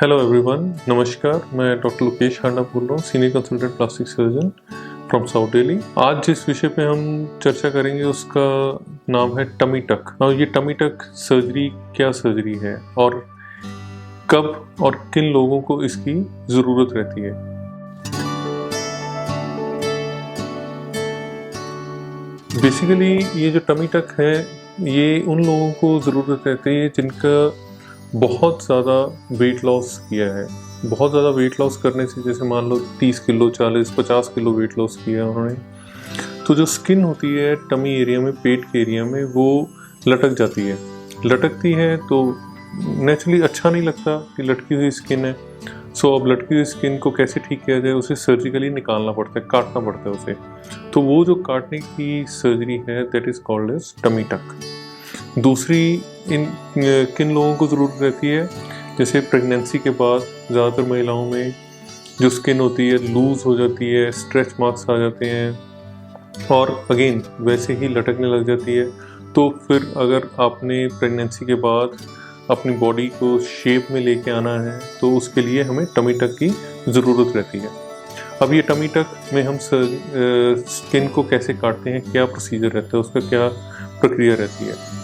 Hello everyone, नमस्कार। मैं doctor Lokesh हांडा बोल रहा हूँ, senior consultant plastic surgeon from south Delhi. आज जिस विषय पे हम चर्चा करेंगे उसका नाम है टमी टक। और ये टमी टक सर्जरी क्या सर्जरी है और कब और किन लोगों को इसकी ज़रूरत रहती है। बेसिकली ये जो टमी टक है ये उन लोगों को ज़रूरत रहती है जिनका बहुत ज़्यादा वेट लॉस किया है। बहुत ज़्यादा वेट लॉस करने से, जैसे मान लो 30 किलो 40-50 किलो वेट लॉस किया उन्होंने, तो जो स्किन होती है टमी एरिया में, पेट के एरिया में, वो लटक जाती है। लटकती है तो नेचुरली अच्छा नहीं लगता कि लटकी हुई स्किन है। सो अब लटकी हुई स्किन को कैसे ठीक किया जाए, उसे सर्जिकली निकालना पड़ता है, काटना पड़ता है उसे। तो वो जो काटने की सर्जरी है that is called as tummy tuck. दूसरी किन लोगों को ज़रूरत रहती है, जैसे प्रेगनेंसी के बाद ज़्यादातर महिलाओं में जो स्किन होती है लूज़ हो जाती है, स्ट्रेच मार्क्स आ जाते हैं और अगेन वैसे ही लटकने लग जाती है। तो फिर अगर आपने प्रेगनेंसी के बाद अपनी बॉडी को शेप में लेके आना है तो उसके लिए हमें टमी टक की ज़रूरत रहती है। अब ये टमी टक में हम स्किन को कैसे काटते हैं, क्या प्रोसीजर रहता है, उसका क्या प्रक्रिया रहती है।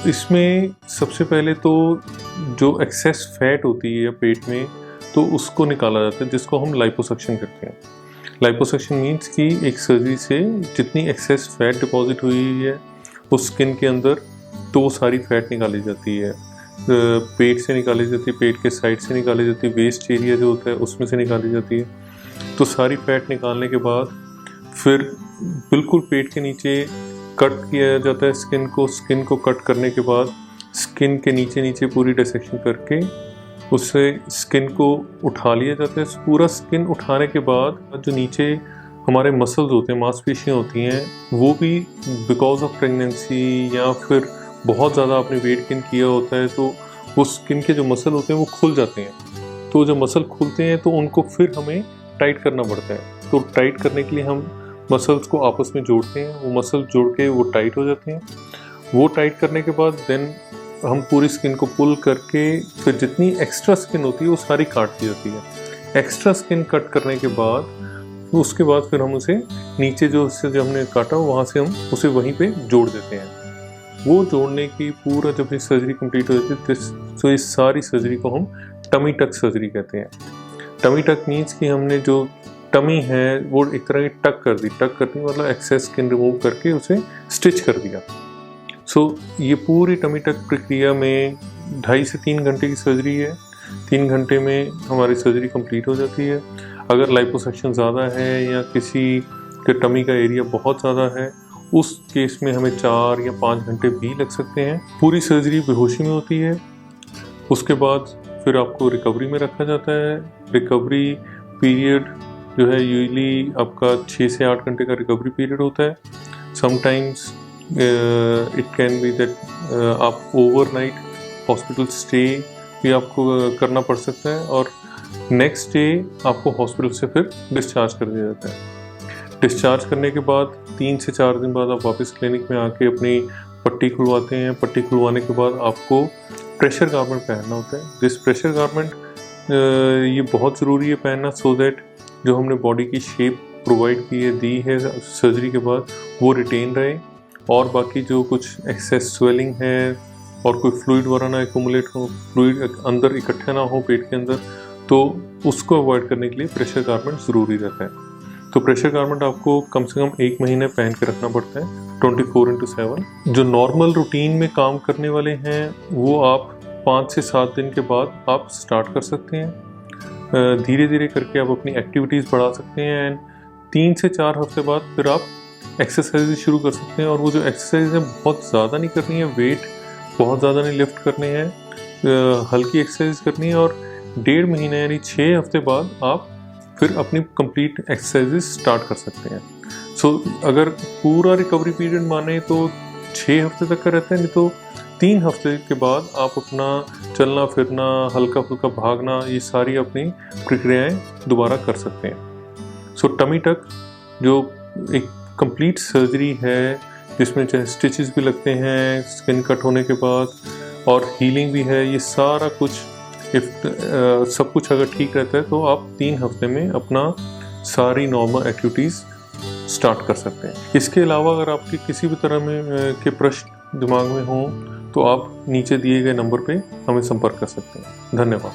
इसमें सबसे पहले तो जो एक्सेस फैट होती है पेट में, तो उसको निकाला जाता है, जिसको हम लाइपोसक्शन करते हैं। लाइपोसक्शन मीन्स कि एक सर्जरी से जितनी एक्सेस फैट डिपॉजिट हुई है उस स्किन के अंदर, तो वो सारी फैट निकाली जाती है। पेट से निकाली जाती है, पेट के साइड से निकाली जाती है, वेस्ट एरिया जो होता है उसमें से निकाली जाती है। तो सारी फैट निकालने के बाद फिर बिल्कुल पेट के नीचे कट किया जाता है स्किन को कट करने के बाद स्किन के नीचे पूरी डिसेक्शन करके उससे स्किन को उठा लिया जाता है। पूरा स्किन उठाने के बाद जो नीचे हमारे मसल्स होते हैं, मांसपेशियाँ होती हैं, वो भी बिकॉज ऑफ प्रेगनेंसी या फिर बहुत ज़्यादा आपने वेट गेन किया होता है तो वो स्किन के जो मसल होते हैं वो खुल जाते हैं। तो जब मसल खुलते हैं तो उनको फिर हमें टाइट करना पड़ता है। तो टाइट करने के लिए हम मसल्स को आपस में जोड़ते हैं, वो मसल जोड़ के वो टाइट हो जाते हैं। वो टाइट करने के बाद देन हम पूरी स्किन को पुल करके फिर जितनी एक्स्ट्रा स्किन होती है वो सारी काट दी जाती है। एक्स्ट्रा स्किन कट करने के बाद उसके बाद फिर हम उसे नीचे जो हमने काटा वहाँ से हम उसे वहीं पे जोड़ देते हैं। वो जोड़ने की पूरा जब ये सर्जरी कंप्लीट हो जाती है तो इस सारी सर्जरी को हम टमी टक सर्जरी कहते हैं। टमी टक मीन्स कि हमने जो टमी है वो एक तरह की टक कर दी। टक करनी मतलब एक्सेस स्किन रिमूव करके उसे स्टिच कर दिया। सो ये पूरी टमी टक प्रक्रिया में 2.5 से 3 घंटे की सर्जरी है। 3 घंटे में हमारी सर्जरी कंप्लीट हो जाती है। अगर लाइपोसक्शन ज़्यादा है या किसी के टमी का एरिया बहुत ज़्यादा है, उस केस में हमें 4 या 5 घंटे भी लग सकते हैं। पूरी सर्जरी बेहोशी में होती है। उसके बाद फिर आपको रिकवरी में रखा जाता है। रिकवरी पीरियड जो है यूजली आपका 6 से 8 घंटे का रिकवरी पीरियड होता है। Sometimes it can be that आप ओवरनाइट हॉस्पिटल स्टे भी आपको करना पड़ सकता है और नेक्स्ट डे आपको हॉस्पिटल से फिर डिस्चार्ज कर दिया जाता है। डिस्चार्ज करने के बाद 3 से 4 दिन बाद आप वापस क्लिनिक में आके अपनी पट्टी खुलवाते हैं। पट्टी खुलवाने के बाद आपको प्रेशर गारमेंट पहनना होता है। दिस प्रेशर गारमेंट ये बहुत ज़रूरी है पहनना, सो दैट जो हमने बॉडी की शेप प्रोवाइड की है, दी है सर्जरी के बाद, वो रिटेन रहे और बाकी जो कुछ एक्सेस स्वेलिंग है और कोई फ्लूइड वगैरह ना एक्यूमुलेट हो, फ्लूइड अंदर इकट्ठा ना हो पेट के अंदर, तो उसको अवॉइड करने के लिए प्रेशर गारमेंट ज़रूरी रहता है। तो प्रेशर गारमेंट आपको कम से कम 1 महीने पहन के रखना पड़ता है 24/7। जो नॉर्मल रूटीन में काम करने वाले हैं वो आप 5 से 7 दिन के बाद आप स्टार्ट कर सकते हैं। धीरे धीरे करके आप अपनी एक्टिविटीज़ बढ़ा सकते हैं एंड 3 से 4 हफ्ते बाद फिर आप एक्सरसाइज शुरू कर सकते हैं। और वो जो एक्सरसाइज है बहुत ज़्यादा नहीं करनी है, वेट बहुत ज़्यादा नहीं लिफ्ट करने हैं, हल्की एक्सरसाइज करनी है और 1.5 महीने यानी 6 हफ्ते बाद आप फिर अपनी कंप्लीट एक्सरसाइजेज स्टार्ट कर सकते हैं। सो अगर पूरा रिकवरी पीरियड माने तो 6 हफ्ते तक का रहता है, नहीं तो 3 हफ्ते के बाद आप अपना चलना फिरना, हल्का फुल्का भागना, ये सारी अपनी प्रक्रियाएं दोबारा कर सकते हैं। सो टमी टक जो एक कंप्लीट सर्जरी है जिसमें चाहे स्टिचेस भी लगते हैं स्किन कट होने के बाद और हीलिंग भी है, ये सारा कुछ सब कुछ अगर ठीक रहता है तो आप 3 हफ्ते में अपना सारी नॉर्मल एक्टिविटीज़ स्टार्ट कर सकते हैं। इसके अलावा अगर आपके किसी भी तरह में के प्रश्न दिमाग में हों तो आप नीचे दिए गए नंबर पे हमें संपर्क कर सकते हैं। धन्यवाद।